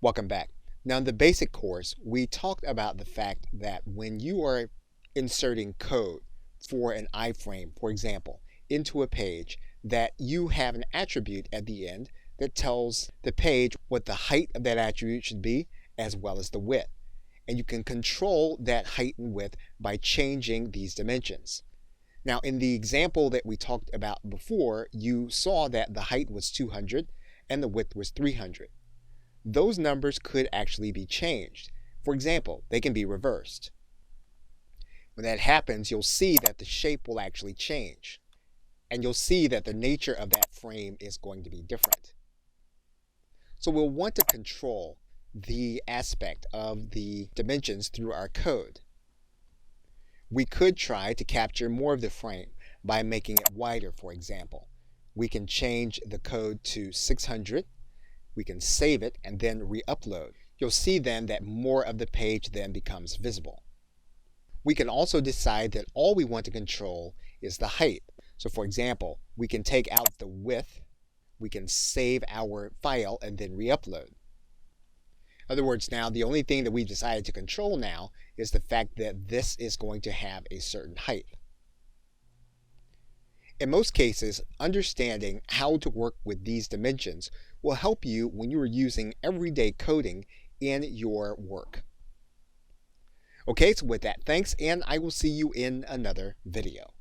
Welcome back. Now, in the basic course, we talked about the fact that when you are inserting code for an iframe, for example, into a page, that you have an attribute at the end that tells the page what the height of that attribute should be, as well as the width. And you can control that height and width by changing these dimensions. Now, in the example that we talked about before, you saw that the height was 200 and the width was 300. Those numbers could actually be changed. For example, they can be reversed. When that happens, you'll see that the shape will actually change. And you'll see that the nature of that frame is going to be different. So we'll want to control the aspect of the dimensions through our code. We could try to capture more of the frame by making it wider, for example. We can change the code to 600. We can save it and then re-upload. You'll see then that more of the page then becomes visible. We can also decide that all we want to control is the height. So for example, we can take out the width, we can save our file and then re-upload. In other words, now the only thing that we've decided to control now is the fact that this is going to have a certain height. In most cases, understanding how to work with these dimensions will help you when you are using everyday coding in your work. Okay, so with that, thanks, and I will see you in another video.